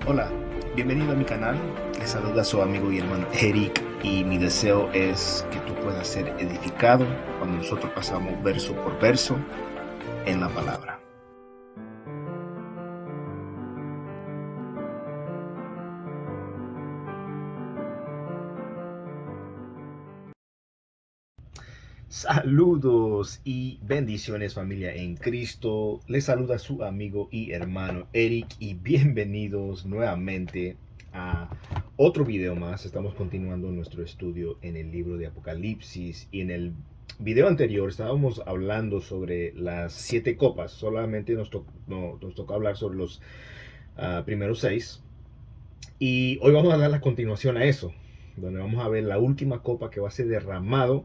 Hola, bienvenido a mi canal. Les saluda su amigo y hermano Eric y mi deseo es que tú puedas ser edificado cuando nosotros pasamos verso por verso en la palabra. Saludos y bendiciones, familia en Cristo. Les saluda su amigo y hermano Eric y bienvenidos nuevamente a otro video más. Estamos continuando nuestro estudio en el libro de Apocalipsis y en el video anterior estábamos hablando sobre las 7 copas. Solamente nos tocó hablar sobre los primeros 6 y hoy vamos a dar la continuación a eso, donde vamos a ver la última copa que va a ser derramado.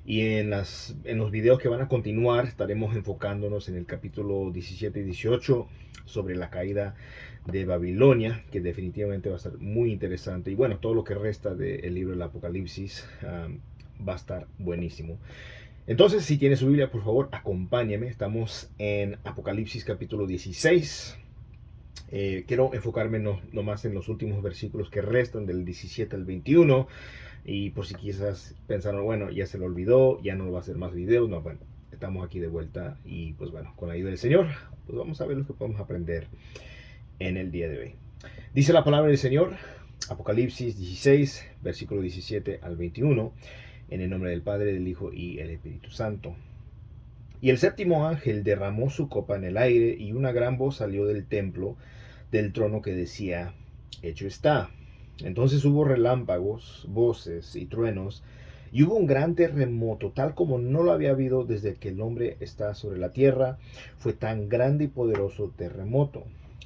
Y en los videos que van a continuar estaremos enfocándonos en el capítulo 17 y 18 sobre la caída de Babilonia, que definitivamente va a estar muy interesante. Y bueno, todo lo que resta del libro del Apocalipsis va a estar buenísimo. Entonces, si tiene su Biblia, por favor, acompáñeme. Estamos en Apocalipsis capítulo 16. Quiero enfocarme no más en los últimos versículos que restan del 17 al 21. Y por si quizás pensaron, bueno, ya se lo olvidó, ya no va a hacer más videos. No, bueno, estamos aquí de vuelta y pues bueno, con la ayuda del Señor, pues vamos a ver lo que podemos aprender en el día de hoy. Dice la palabra del Señor, Apocalipsis 16, versículo 17 al 21, en el nombre del Padre, del Hijo y el Espíritu Santo. Y el séptimo ángel derramó su copa en el aire y una gran voz salió del templo, del trono que decía, hecho está. Entonces hubo relámpagos, voces y truenos, y hubo un gran terremoto, tal como no lo había habido desde que el hombre está sobre la tierra. Fue tan grande y poderoso terremoto.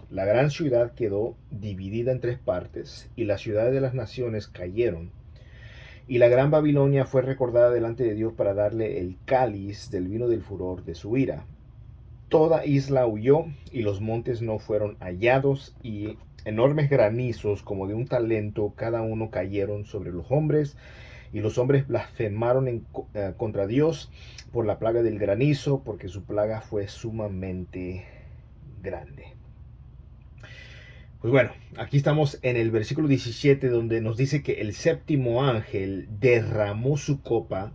La gran ciudad quedó dividida en 3 partes, y las ciudades de las naciones cayeron. Y la gran Babilonia fue recordada delante de Dios para darle el cáliz del vino del furor de su ira. Toda isla huyó y los montes no fueron hallados, y enormes granizos como de un talento cada uno cayeron sobre los hombres, y los hombres blasfemaron contra Dios por la plaga del granizo, porque su plaga fue sumamente grande. Pues bueno, aquí estamos en el versículo 17 donde nos dice que el séptimo ángel derramó su copa.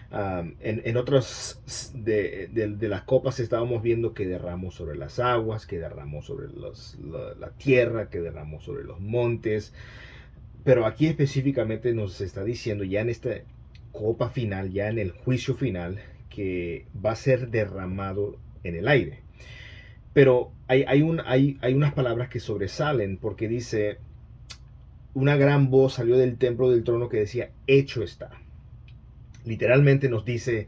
En otras de las copas estábamos viendo que derramó sobre las aguas, que derramó sobre la tierra, que derramó sobre los montes. Pero aquí específicamente nos está diciendo ya en esta copa final, ya en el juicio final, que va a ser derramado en el aire. Pero hay unas palabras que sobresalen porque dice, una gran voz salió del templo del trono que decía, hecho está. Literalmente nos dice,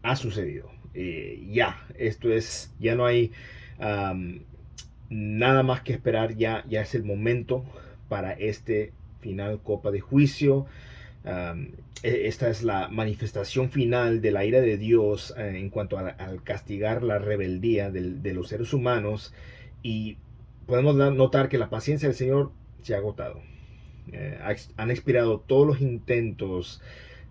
ha sucedido. Esto es, ya no hay um, nada más que esperar, ya es el momento para este final copa de juicio. Esta es la manifestación final de la ira de Dios en cuanto al castigar la rebeldía de los seres humanos, y podemos notar que la paciencia del Señor se ha agotado. Han expirado todos los intentos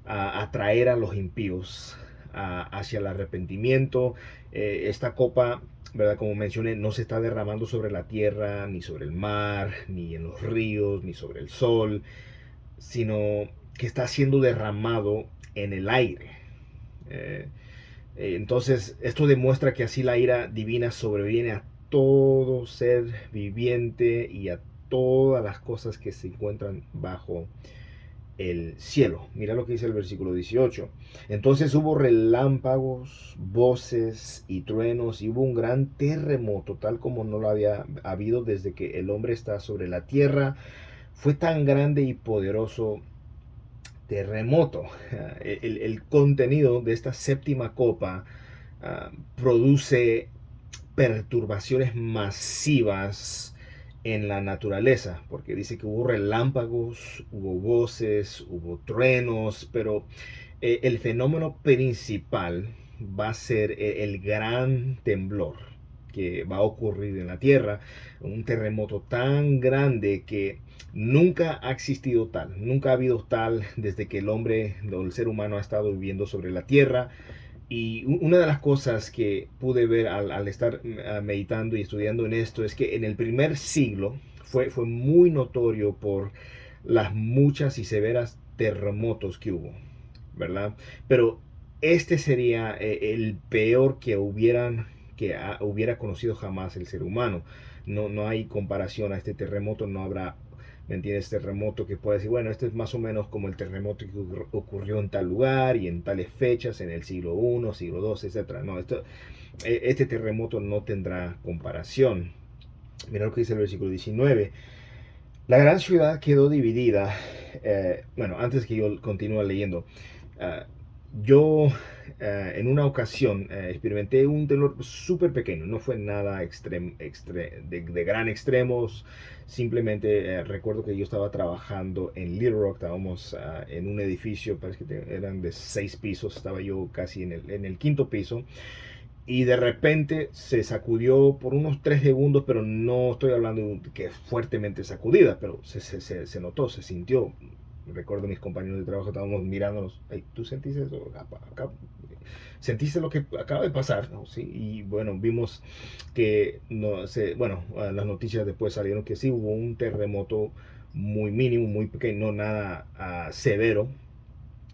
a atraer a los impíos hacia el arrepentimiento. Esta copa, ¿verdad? Como mencioné, no se está derramando sobre la tierra, ni sobre el mar, ni en los ríos, ni sobre el sol, sino que está siendo derramado en el aire. Eh, entonces, esto demuestra que así la ira divina sobreviene a todo ser viviente y a todas las cosas que se encuentran bajo el cielo. Mira lo que dice el versículo 18. Entonces hubo relámpagos, voces y truenos, y hubo un gran terremoto, tal como no lo había habido desde que el hombre está sobre la tierra. Fue tan grande y poderoso terremoto. El contenido de esta séptima copa produce perturbaciones masivas en la naturaleza, porque dice que hubo relámpagos, hubo voces, hubo truenos, pero el fenómeno principal va a ser el gran temblor que va a ocurrir en la Tierra, un terremoto tan grande que nunca ha existido tal, nunca ha habido tal desde que el hombre o el ser humano ha estado viviendo sobre la Tierra. Y una de las cosas que pude ver al estar meditando y estudiando en esto es que en el primer siglo fue muy notorio por las muchas y severas terremotos que hubo, ¿verdad? Pero este sería el peor hubiera conocido jamás el ser humano. No hay comparación a este terremoto, no habrá, ¿me entiendes? Terremoto que pueda decir, bueno, este es más o menos como el terremoto que ocurrió en tal lugar y en tales fechas, en el siglo I, siglo II, etcétera. No, este terremoto no tendrá comparación. Mira lo que dice el versículo 19. La gran ciudad quedó dividida. Bueno, antes que yo continúe leyendo, uh, yo en una ocasión experimenté un temblor súper pequeño, no fue nada de gran extremos, simplemente recuerdo que yo estaba trabajando en Little Rock, estábamos en un edificio, parece que eran de 6 pisos, estaba yo casi en el quinto piso, y de repente se sacudió por unos 3 segundos, pero no estoy hablando de que fuertemente sacudida, pero se notó, se sintió. Recuerdo mis compañeros de trabajo, estábamos mirándonos, hey, ¿tú sentiste eso? ¿Sentiste lo que acaba de pasar? ¿No? ¿Sí? Y bueno, vimos que, no sé, bueno, las noticias después salieron que sí hubo un terremoto muy mínimo, muy pequeño, no nada severo.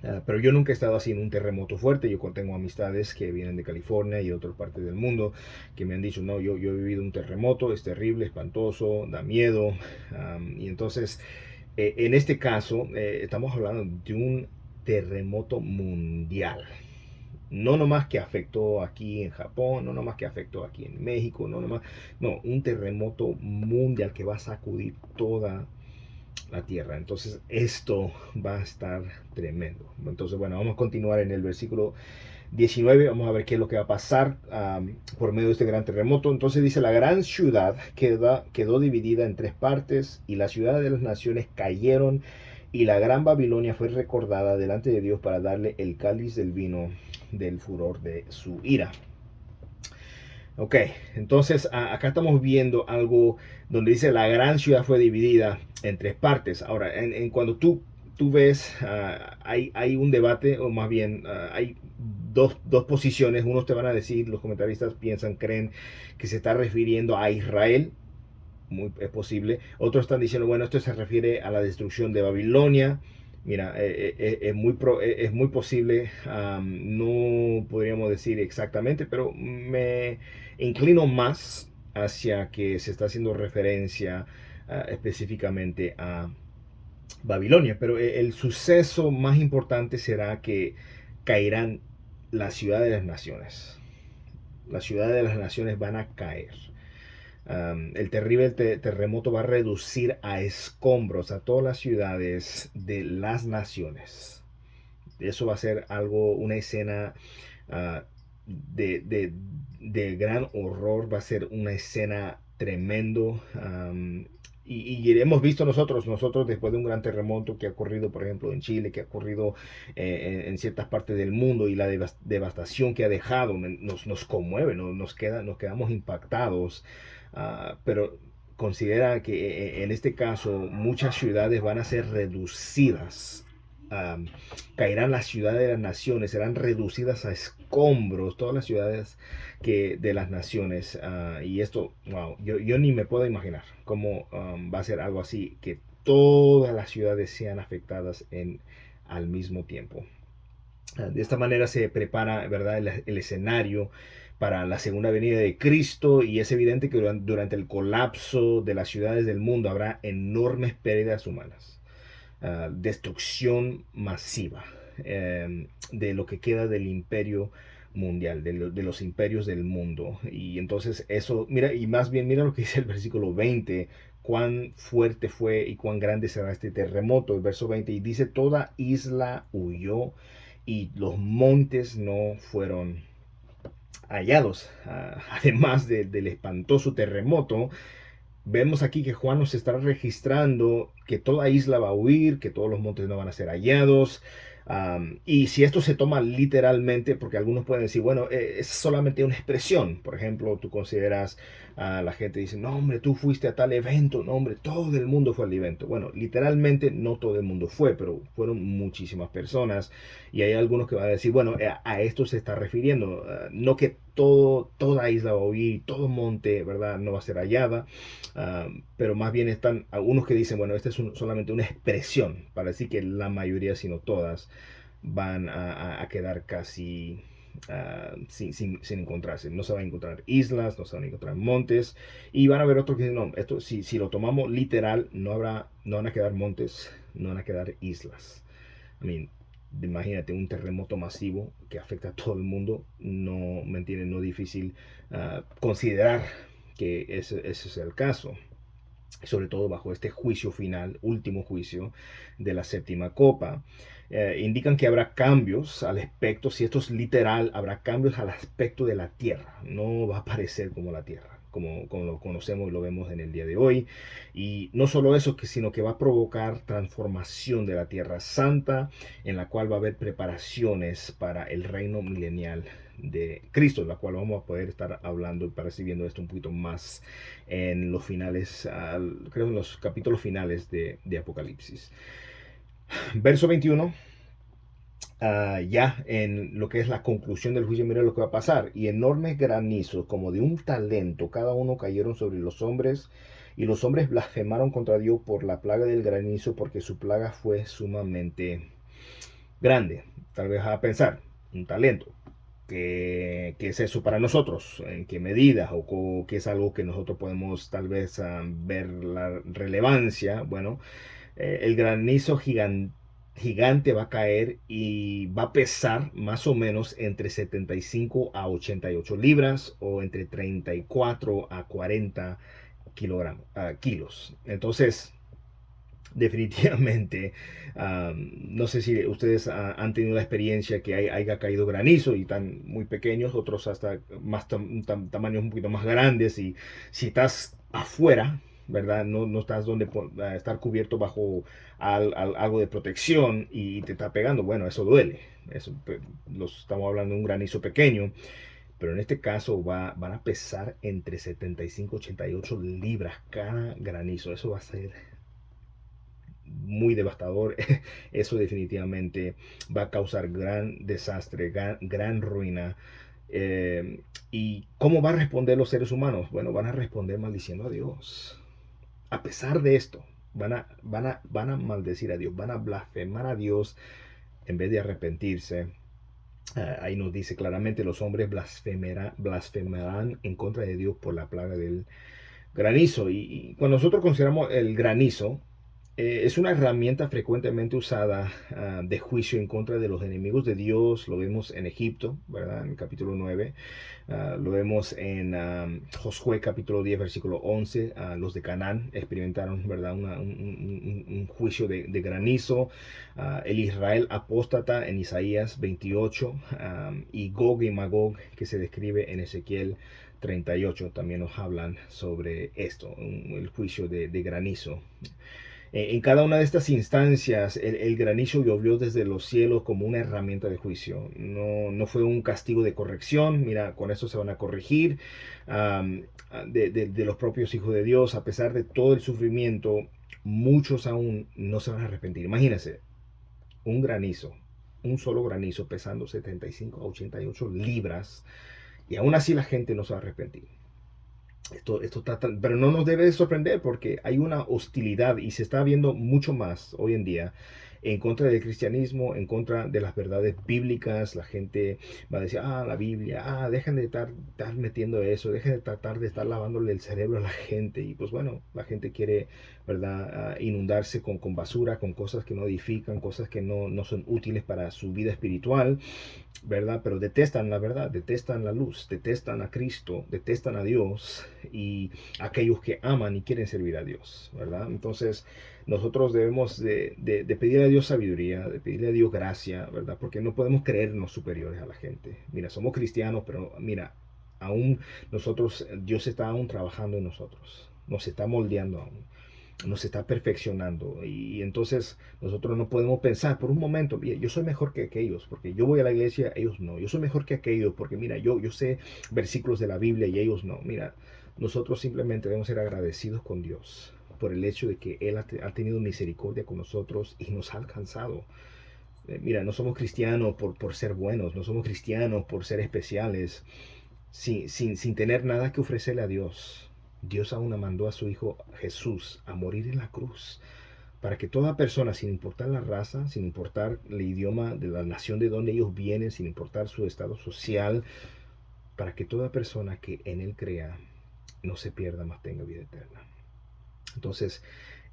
Pero yo nunca he estado así en un terremoto fuerte. Yo tengo amistades que vienen de California y de otras partes del mundo que me han dicho, no, yo he vivido un terremoto, es terrible, espantoso, da miedo. Y entonces, en este caso, estamos hablando de un terremoto mundial. No nomás que afectó aquí en Japón, no nomás que afectó aquí en México, no, un terremoto mundial que va a sacudir toda la tierra. Entonces esto va a estar tremendo. Entonces, bueno, vamos a continuar en el versículo 19. Vamos a ver qué es lo que va a pasar por medio de este gran terremoto. Entonces dice, la gran ciudad quedó dividida en 3 partes y las ciudades de las naciones cayeron y la gran Babilonia fue recordada delante de Dios para darle el cáliz del vino del furor de su ira. Ok, entonces acá estamos viendo algo donde dice la gran ciudad fue dividida en 3 partes. Ahora, cuando tú ves, hay un debate, o más bien hay dos posiciones. Unos te van a decir, los comentaristas creen que se está refiriendo a Israel, es posible. Otros están diciendo, bueno, esto se refiere a la destrucción de Babilonia. Mira, es muy posible, no podríamos decir exactamente, pero me inclino más hacia que se está haciendo referencia específicamente a Babilonia. Pero el suceso más importante será que caerán la ciudad de las naciones. La ciudad de las naciones van a caer. El terrible terremoto va a reducir a escombros a todas las ciudades de las naciones. Eso va a ser una escena uh, de, de, de, gran horror, va a ser una escena tremendo. Y hemos visto nosotros después de un gran terremoto que ha ocurrido, por ejemplo, en Chile, que ha ocurrido en ciertas partes del mundo, y la devastación que ha dejado nos conmueve, nos quedamos impactados. Pero considera que en este caso muchas ciudades van a ser reducidas. Caerán las ciudades de las naciones, serán reducidas a escombros todas las ciudades de las naciones. Y esto, wow, yo ni me puedo imaginar cómo va a ser algo así, que todas las ciudades sean afectadas al mismo tiempo. De esta manera se prepara, ¿verdad?, el escenario para la segunda venida de Cristo, y es evidente que durante el colapso de las ciudades del mundo habrá enormes pérdidas humanas, destrucción masiva de lo que queda del imperio mundial, de los imperios del mundo. Y entonces eso, mira, y más bien mira lo que dice el versículo 20, cuán fuerte fue y cuán grande será este terremoto. El verso 20, y dice, toda isla huyó y los montes no fueron hallados. Además del espantoso terremoto, vemos aquí que Juan nos está registrando que toda isla va a huir, que todos los montes no van a ser hallados. Y si esto se toma literalmente, porque algunos pueden decir, bueno, es solamente una expresión. Por ejemplo, tú consideras, la gente dice, no, hombre, tú fuiste a tal evento. No, hombre, todo el mundo fue al evento. Bueno, literalmente no todo el mundo fue, pero fueron muchísimas personas. Y hay algunos que van a decir, bueno, a esto se está refiriendo. No que toda isla va a huir, todo monte, ¿verdad? No va a ser hallada. Pero más bien están algunos que dicen, bueno, esta es solamente una expresión para decir que la mayoría, si no todas, van a quedar casi sin encontrarse. No se van a encontrar islas, no se van a encontrar montes. Y van a haber otros que dicen, no, esto, si lo tomamos literal, no van a quedar montes, no van a quedar islas. I mean, imagínate un terremoto masivo que afecta a todo el mundo. No, ¿me entienden? No es difícil considerar que ese es el caso, sobre todo bajo este juicio final, último juicio de la séptima copa. Indican que habrá cambios al aspecto, si esto es literal, habrá cambios al aspecto de la tierra. No va a parecer como la tierra, como lo conocemos y lo vemos en el día de hoy. Y no solo eso, sino que va a provocar transformación de la tierra santa, en la cual va a haber preparaciones para el reino milenial de Cristo, la cual vamos a poder estar hablando y percibiendo esto un poquito más en los finales, creo en los capítulos finales de Apocalipsis. Verso 21, ya en lo que es la conclusión del juicio, mira lo que va a pasar. Y enormes granizos, como de un talento, cada uno cayeron sobre los hombres. Y los hombres blasfemaron contra Dios por la plaga del granizo, porque su plaga fue sumamente grande. Tal vez a pensar, un talento. ¿Qué es eso para nosotros? ¿En qué medida? ¿O qué es algo que nosotros podemos tal vez ver la relevancia? Bueno, el granizo gigante va a caer y va a pesar más o menos entre 75 a 88 libras o entre 34 a 40 kilos. Entonces, definitivamente, no sé si ustedes han tenido la experiencia que haya caído granizo y están muy pequeños, otros hasta más tamaños un poquito más grandes. Y si estás afuera, ¿verdad? No estás donde estar cubierto bajo algo de protección y te está pegando, bueno, eso duele. Eso, estamos hablando de un granizo pequeño, pero en este caso van a pesar entre 75 y 88 libras cada granizo. Eso va a ser muy devastador. Eso definitivamente va a causar gran desastre, gran ruina. ¿Y cómo van a responder los seres humanos? Bueno, van a responder maldiciendo a Dios. A pesar de esto, van a maldecir a Dios, van a blasfemar a Dios en vez de arrepentirse. Ahí nos dice claramente, los hombres blasfemarán en contra de Dios por la plaga del granizo. Y cuando nosotros consideramos el granizo, es una herramienta frecuentemente usada de juicio en contra de los enemigos de Dios. Lo vemos en Egipto, ¿verdad? En el capítulo 9. Lo vemos en Josué capítulo 10, versículo 11. Los de Canaán experimentaron, ¿verdad? Un juicio de granizo. El Israel apóstata en Isaías 28. Y Gog y Magog, que se describe en Ezequiel 38, también nos hablan sobre esto, el juicio de granizo. En cada una de estas instancias, el granizo llovió desde los cielos como una herramienta de juicio. No fue un castigo de corrección. Mira, con eso se van a corregir de los propios hijos de Dios. A pesar de todo el sufrimiento, muchos aún no se van a arrepentir. Imagínense, un granizo, un solo granizo pesando 75 a 88 libras, y aún así la gente no se va a arrepentir. Esto está pero no nos debe de sorprender, porque hay una hostilidad y se está viendo mucho más hoy en día en contra del cristianismo, en contra de las verdades bíblicas. La gente va a decir, la Biblia, dejen de estar metiendo eso, dejen de tratar de estar lavándole el cerebro a la gente. Y pues bueno, la gente quiere, ¿verdad? Inundarse con basura, con cosas que no edifican, cosas que no son útiles para su vida espiritual, ¿verdad? Pero detestan la verdad, detestan la luz, detestan a Cristo, detestan a Dios y aquellos que aman y quieren servir a Dios, ¿verdad? Entonces nosotros debemos de pedir a Dios sabiduría, de pedirle a Dios gracia, ¿verdad? Porque no podemos creernos superiores a la gente. Mira, somos cristianos, pero mira, aún nosotros, Dios está aún trabajando en nosotros, nos está moldeando aún, nos está perfeccionando. Y entonces nosotros no podemos pensar por un momento, yo soy mejor que aquellos porque yo voy a la iglesia, ellos no. Yo soy mejor que aquellos porque mira, yo sé versículos de la Biblia y ellos no. Mira, nosotros simplemente debemos ser agradecidos con Dios por el hecho de que Él ha tenido misericordia con nosotros y nos ha alcanzado. Mira, no somos cristianos por ser buenos, no somos cristianos por ser especiales. sin tener nada que ofrecerle a Dios, Dios aún mandó a su Hijo Jesús a morir en la cruz para que toda persona, sin importar la raza, sin importar el idioma de la nación de donde ellos vienen, sin importar su estado social, para que toda persona que en Él crea no se pierda, mas tenga vida eterna. Entonces,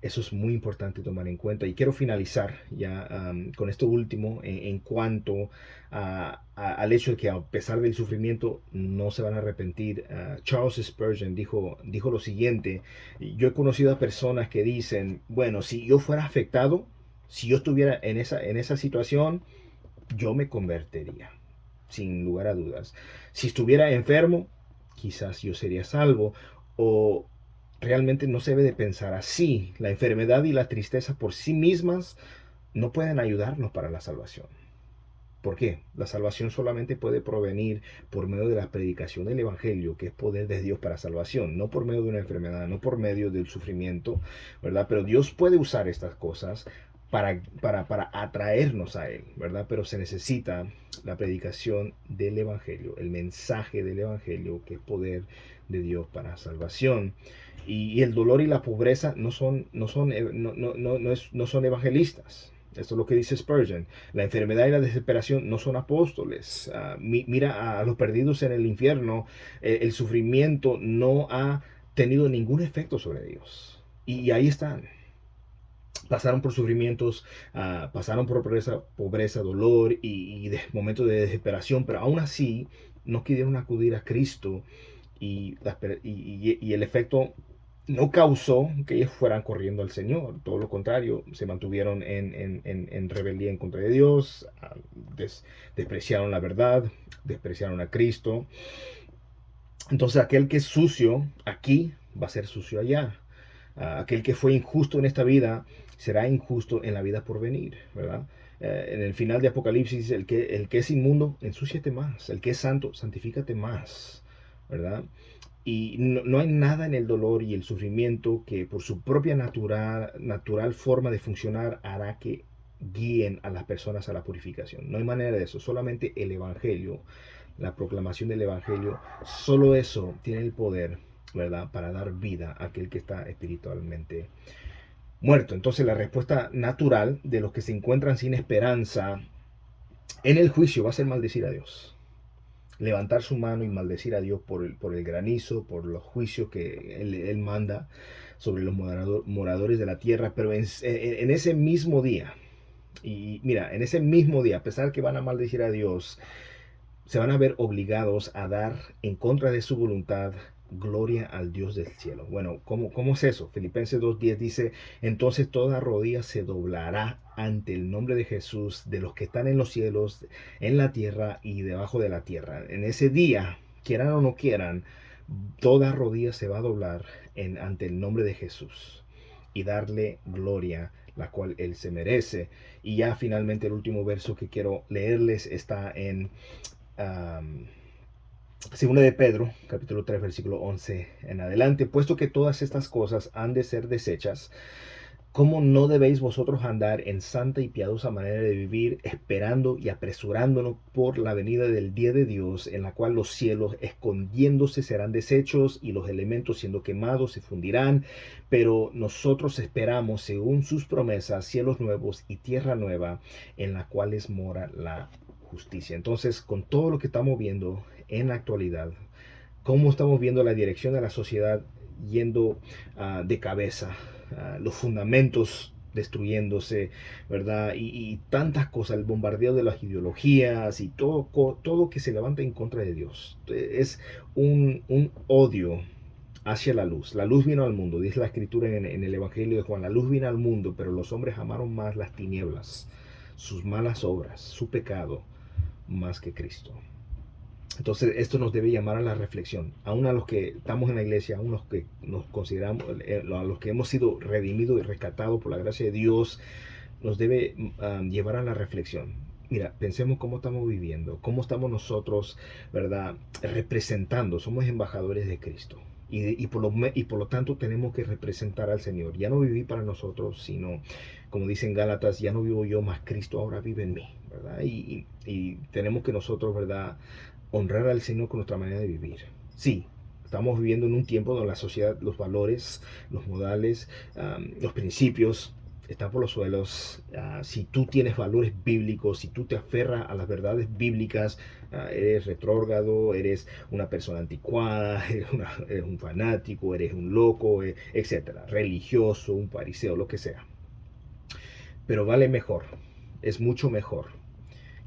eso es muy importante tomar en cuenta. Y quiero finalizar ya con esto último en cuanto al hecho de que a pesar del sufrimiento no se van a arrepentir. Charles Spurgeon dijo lo siguiente: yo he conocido a personas que dicen, bueno, si yo fuera afectado, si yo estuviera en esa situación, yo me convertiría, sin lugar a dudas. Si estuviera enfermo, quizás yo sería salvo. O realmente no se debe de pensar así. La enfermedad y la tristeza por sí mismas no pueden ayudarnos para la salvación. ¿Por qué? La salvación solamente puede provenir por medio de la predicación del Evangelio, que es poder de Dios para salvación, no por medio de una enfermedad, no por medio del sufrimiento, ¿verdad? Pero Dios puede usar estas cosas para atraernos a Él, ¿verdad? Pero se necesita la predicación del Evangelio, el mensaje del Evangelio, que es poder de Dios para salvación. Y el dolor y la pobreza no son evangelistas. Esto es lo que dice Spurgeon. La enfermedad y la desesperación no son apóstoles. Mira a los perdidos en el infierno. El sufrimiento no ha tenido ningún efecto sobre ellos. Y ahí están. Pasaron por sufrimientos, pasaron por pobreza, dolor y momentos de desesperación, pero aún así no quisieron acudir a Cristo y el efecto no causó que ellos fueran corriendo al Señor. Todo lo contrario, se mantuvieron en rebeldía en contra de Dios, despreciaron la verdad, despreciaron a Cristo. Entonces aquel que es sucio aquí va a ser sucio allá. Aquel que fue injusto en esta vida será injusto en la vida por venir, ¿verdad? En el final de Apocalipsis, el que es inmundo, ensúciate más. El que es santo, santifícate más, ¿verdad? Y no hay nada en el dolor y el sufrimiento que por su propia natural forma de funcionar hará que guíen a las personas a la purificación. No hay manera de eso. Solamente el Evangelio, la proclamación del Evangelio, solo eso tiene el poder, ¿verdad?, para dar vida a aquel que está espiritualmente muerto. Entonces la respuesta natural de los que se encuentran sin esperanza en el juicio va a ser maldecir a Dios, levantar su mano y maldecir a Dios por el granizo, por los juicios que Él manda sobre los moradores de la tierra. Pero en ese mismo día, y mira, en ese mismo día, a pesar que van a maldecir a Dios, se van a ver obligados a dar en contra de su voluntad gloria al Dios del cielo. Bueno, ¿cómo es eso? Filipenses 2:10 dice: entonces toda rodilla se doblará ante el nombre de Jesús, de los que están en los cielos, en la tierra y debajo de la tierra. En ese día, quieran o no quieran, toda rodilla se va a doblar ante el nombre de Jesús y darle gloria, la cual Él se merece. Y ya finalmente el último verso que quiero leerles está en Segunda de Pedro, capítulo 3, versículo 11 en adelante: puesto que todas estas cosas han de ser desechas, ¿cómo no debéis vosotros andar en santa y piadosa manera de vivir, esperando y apresurándonos por la venida del día de Dios, en la cual los cielos escondiéndose serán deshechos y los elementos siendo quemados se fundirán? Pero nosotros esperamos, según sus promesas, cielos nuevos y tierra nueva, en la cuales mora la justicia. Entonces, con todo lo que estamos viendo en la actualidad, cómo estamos viendo la dirección de la sociedad yendo de cabeza, los fundamentos destruyéndose, ¿verdad? Y tantas cosas, el bombardeo de las ideologías y todo que se levanta en contra de Dios. Es un odio hacia la luz. La luz vino al mundo, dice la escritura en el Evangelio de Juan: la luz vino al mundo, pero los hombres amaron más las tinieblas, sus malas obras, su pecado, más que Cristo. Entonces esto nos debe llamar a la reflexión, aún a los que estamos en la iglesia, aún a los que nos consideramos, a los que hemos sido redimidos y rescatados por la gracia de Dios, nos debe llevar a la reflexión. Mira, pensemos cómo estamos viviendo, cómo estamos nosotros, ¿verdad?, representando. Somos embajadores de Cristo. Y por lo tanto tenemos que representar al Señor. Ya no viví para nosotros, sino, como dicen Gálatas, ya no vivo yo, más Cristo ahora vive en mí, ¿verdad? Y tenemos que nosotros, ¿verdad?, honrar al Señor con nuestra manera de vivir. Sí, estamos viviendo en un tiempo donde la sociedad, los valores, los modales, los principios están por los suelos. Si tú tienes valores bíblicos, si tú te aferras a las verdades bíblicas, eres retrógrado, eres una persona anticuada, eres un fanático, eres un loco, etcétera, religioso, un fariseo, lo que sea. Pero vale mejor, es mucho mejor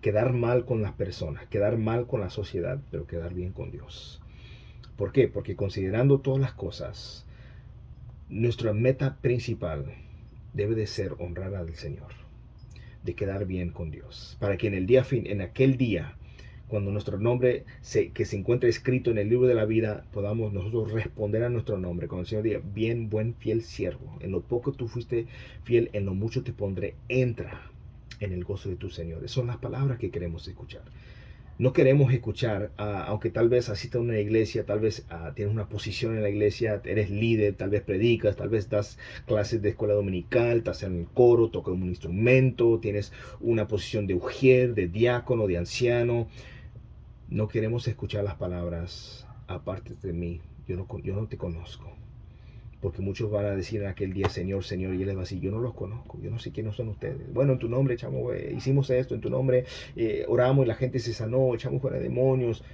quedar mal con las personas, quedar mal con la sociedad, pero quedar bien con Dios. ¿Por qué? Porque considerando todas las cosas, nuestra meta principal debe de ser honrar al Señor, de quedar bien con Dios, para que en el día fin, en aquel día, cuando nuestro nombre que se encuentre escrito en el libro de la vida, podamos nosotros responder a nuestro nombre, cuando el Señor diga, bien, buen, fiel siervo, en lo poco tú fuiste fiel, en lo mucho te pondré, entra en el gozo de tu Señor. Esas son las palabras que queremos escuchar. No queremos escuchar, aunque tal vez asistas a una iglesia, tal vez tienes una posición en la iglesia, eres líder, tal vez predicas, tal vez das clases de escuela dominical, estás en el coro, tocas un instrumento, tienes una posición de ujier, de diácono, de anciano. No queremos escuchar las palabras, aparte de mí, yo no te conozco. Porque muchos van a decir en aquel día, Señor, Señor, y Él les va a decir, yo no los conozco, yo no sé quiénes son ustedes. Bueno, en tu nombre, chamo, hicimos esto, en tu nombre oramos y la gente se sanó, echamos fuera demonios.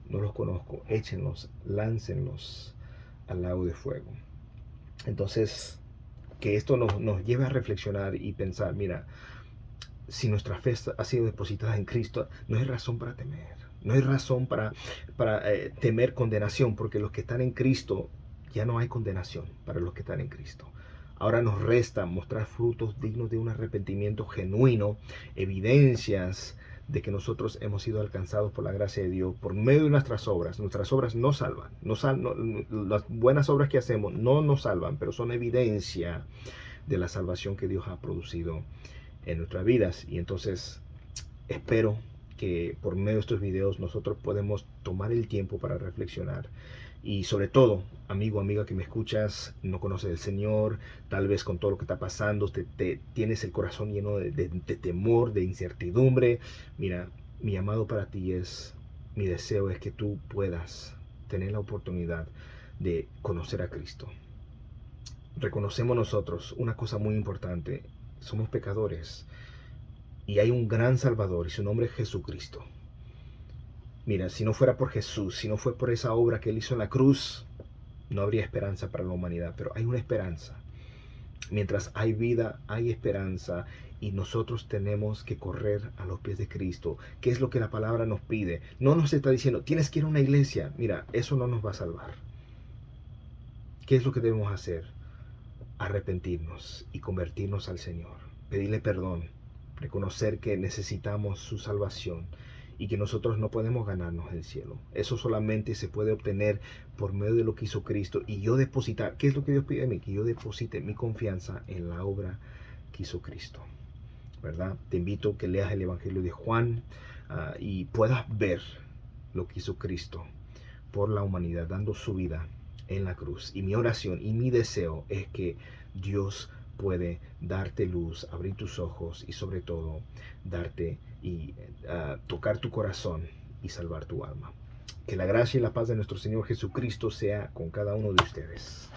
No los conozco, échenlos, láncenlos al lago de fuego. Entonces, que esto nos lleve a reflexionar y pensar, mira, si nuestra fe ha sido depositada en Cristo, no hay razón para temer. No hay razón para temer condenación, porque los que están en Cristo, ya no hay condenación para los que están en Cristo. Ahora nos resta mostrar frutos dignos de un arrepentimiento genuino, evidencias de que nosotros hemos sido alcanzados por la gracia de Dios por medio de nuestras obras. Nuestras obras no salvan. Las buenas obras que hacemos no nos salvan, pero son evidencia de la salvación que Dios ha producido en nuestras vidas. Y entonces espero que por medio de estos videos nosotros podemos tomar el tiempo para reflexionar. Y sobre todo, amigo, amiga que me escuchas, no conoces al Señor, tal vez con todo lo que está pasando, tienes el corazón lleno de temor, de incertidumbre. Mira, mi llamado para ti es, mi deseo es que tú puedas tener la oportunidad de conocer a Cristo. Reconocemos nosotros una cosa muy importante, somos pecadores y hay un gran Salvador y su nombre es Jesucristo. Mira, si no fuera por Jesús, si no fue por esa obra que Él hizo en la cruz, no habría esperanza para la humanidad, pero hay una esperanza. Mientras hay vida, hay esperanza y nosotros tenemos que correr a los pies de Cristo. ¿Qué es lo que la palabra nos pide? No nos está diciendo, tienes que ir a una iglesia. Mira, eso no nos va a salvar. ¿Qué es lo que debemos hacer? Arrepentirnos y convertirnos al Señor. Pedirle perdón, reconocer que necesitamos su salvación y que nosotros no podemos ganarnos el cielo. Eso solamente se puede obtener por medio de lo que hizo Cristo y yo depositar. ¿Qué es lo que Dios pide de mí? Que yo deposite mi confianza en la obra que hizo Cristo, ¿verdad? Te invito a que leas el Evangelio de Juan y puedas ver lo que hizo Cristo por la humanidad, dando su vida en la cruz. Y mi oración y mi deseo es que Dios puede darte luz, abrir tus ojos y sobre todo darte y tocar tu corazón y salvar tu alma. Que la gracia y la paz de nuestro Señor Jesucristo sea con cada uno de ustedes.